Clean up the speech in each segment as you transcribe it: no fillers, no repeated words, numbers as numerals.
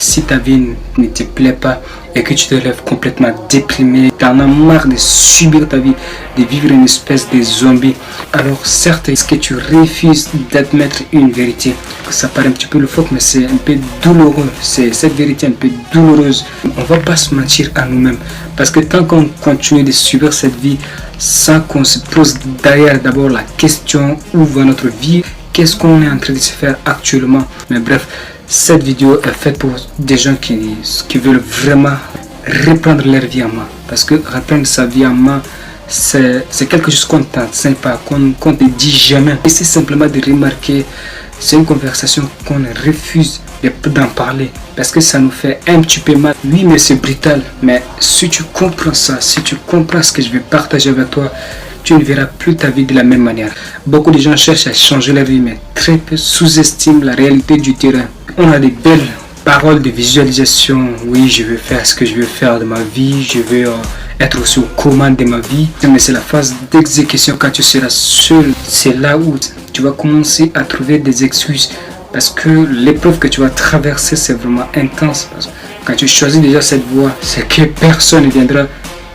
Si ta vie ne te plaît pas et que tu te lèves complètement déprimé, tu en as marre de subir ta vie, de vivre une espèce de zombie, alors certes, est-ce que tu refuses d'admettre une vérité? Ça paraît un petit peu loufoque, mais c'est un peu douloureux. C'est cette vérité un peu douloureuse. On va pas se mentir à nous-mêmes. Parce que tant qu'on continue de subir cette vie sans qu'on se pose derrière d'abord la question où va notre vie, qu'est-ce qu'on est en train de se faire actuellement? Mais bref, cette vidéo est faite pour des gens qui veulent vraiment reprendre leur vie en main. Parce que reprendre sa vie en main, c'est quelque chose qu'on ne t'enseigne pas, qu'on ne te dit jamais. Et c'est simplement de remarquer, c'est une conversation qu'on refuse d'en parler. Parce que ça nous fait un petit peu mal. Oui, mais c'est brutal. Mais si tu comprends ça, si tu comprends ce que je vais partager avec toi, tu ne verras plus ta vie de la même manière. Beaucoup de gens cherchent à changer leur vie, mais très peu sous-estiment la réalité du terrain. On a des belles paroles de visualisation. Oui, je veux faire ce que je veux faire de ma vie. Je veux être aussi aux commandes de ma vie. Mais c'est la phase d'exécution quand tu seras seul. C'est là où tu vas commencer à trouver des excuses. Parce que l'épreuve que tu vas traverser, c'est vraiment intense. Parce que quand tu choisis déjà cette voie, c'est que personne ne viendra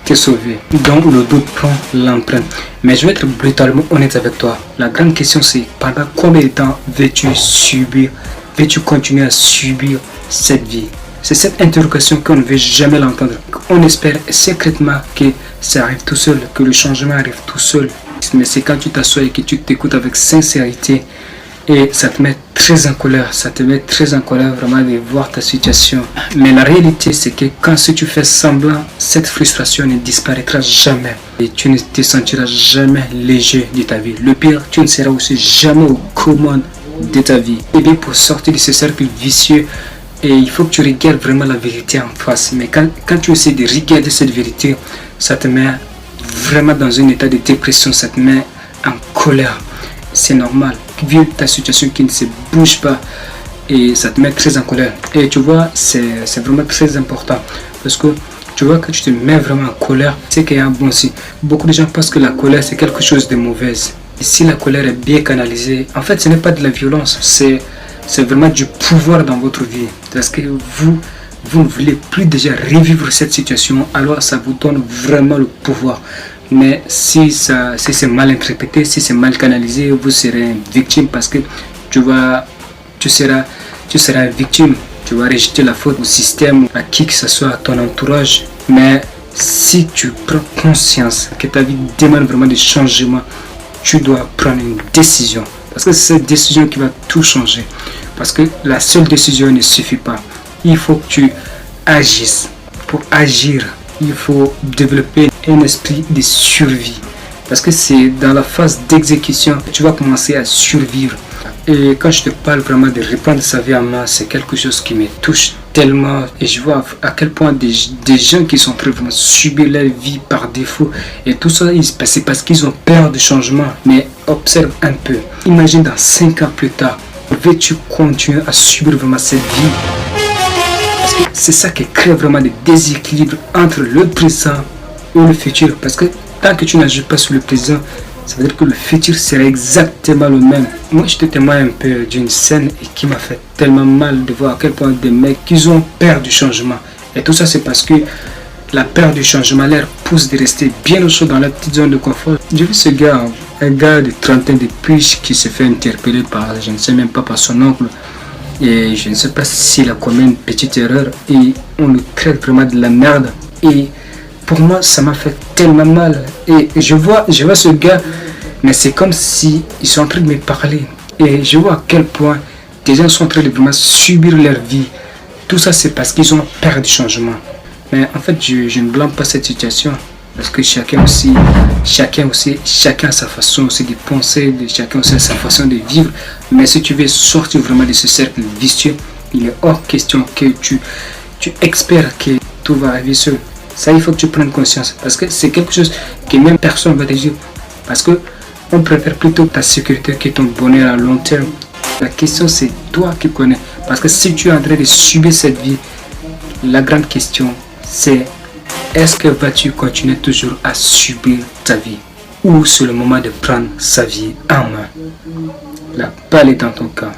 te sauver. Donc le doute prend l'empreinte. Mais je vais être brutalement honnête avec toi. La grande question c'est pendant combien de temps veux-tu subir, veux-tu continuer à subir cette vie? C'est cette interrogation qu'on ne veut jamais l'entendre. On espère secrètement que ça arrive tout seul, que le changement arrive tout seul. Mais c'est quand tu t'assois et que tu t'écoutes avec sincérité et ça te met très en colère, vraiment de voir ta situation. Mais la réalité c'est que quand tu fais semblant, cette frustration ne disparaîtra jamais. Et tu ne te sentiras jamais léger de ta vie. Le pire, tu ne seras aussi jamais aux commandes de ta vie. Et bien pour sortir de ce cercle vicieux, et il faut que tu regardes vraiment la vérité en face. Mais quand tu essaies de regarder cette vérité, ça te met vraiment dans un état de dépression, ça te met en colère. C'est normal, vu ta situation qui ne se bouge pas et ça te met très en colère. Et tu vois, c'est vraiment très important parce que tu vois que tu te mets vraiment en colère, c'est qu'il y a un bon signe. Beaucoup de gens pensent que la colère c'est quelque chose de mauvais. Et si la colère est bien canalisée, en fait ce n'est pas de la violence, c'est vraiment du pouvoir dans votre vie. Parce que vous ne voulez plus déjà revivre cette situation, alors ça vous donne vraiment le pouvoir. Mais si c'est mal interprété, si c'est mal canalisé, vous serez victime parce que tu seras victime. Tu vas rejeter la faute au système, à qui que ce soit, à ton entourage. Mais si tu prends conscience que ta vie demande vraiment des changements, tu dois prendre une décision. Parce que c'est cette décision qui va tout changer. Parce que la seule décision ne suffit pas. Il faut que tu agisses. Pour agir, il faut développer un esprit de survie. Parce que c'est dans la phase d'exécution que tu vas commencer à survivre. Et quand je te parle vraiment de reprendre sa vie en main, c'est quelque chose qui me touche tellement. Et je vois à quel point des gens qui sont en train de subir leur vie par défaut. Et tout ça, c'est parce qu'ils ont peur du changement. Mais observe un peu. Imagine dans 5 ans plus tard, veux-tu continuer à subir vraiment cette vie? Parce que c'est ça qui crée vraiment des déséquilibres entre le présent et le futur. Parce que tant que tu n'agis pas sur le présent, ça veut dire que le futur sera exactement le même. Moi, je te témoigne un peu d'une scène qui m'a fait tellement mal de voir à quel point des mecs qui ont peur du changement. Et tout ça, c'est parce que la peur du changement leur pousse de rester bien au chaud dans leur petite zone de confort. J'ai vu ce gars, un gars de trentaine de piges qui se fait interpeller par, je ne sais même pas, par son oncle. Et je ne sais pas s'il a commis une petite erreur et on le traite vraiment de la merde. Et pour moi, ça m'a fait tellement mal. Et je vois ce gars, mais c'est comme si ils sont en train de me parler. Et je vois à quel point des gens sont en train de vraiment subir leur vie. Tout ça, c'est parce qu'ils ont peur du changement. Mais en fait, je ne blâme pas cette situation. Parce que chacun a sa façon aussi de penser, chacun aussi a sa façon de vivre. Mais si tu veux sortir vraiment de ce cercle vicieux, il est hors question que tu espères que tout va arriver seul. Ça, il faut que tu prennes conscience. Parce que c'est quelque chose que même personne ne va te dire. Parce que on préfère plutôt ta sécurité que ton bonheur à long terme. La question, c'est toi qui connais. Parce que si tu es en train de subir cette vie, la grande question, c'est est-ce que vas-tu continuer toujours à subir ta vie? Ou c'est le moment de prendre sa vie en main? La balle est dans ton camp.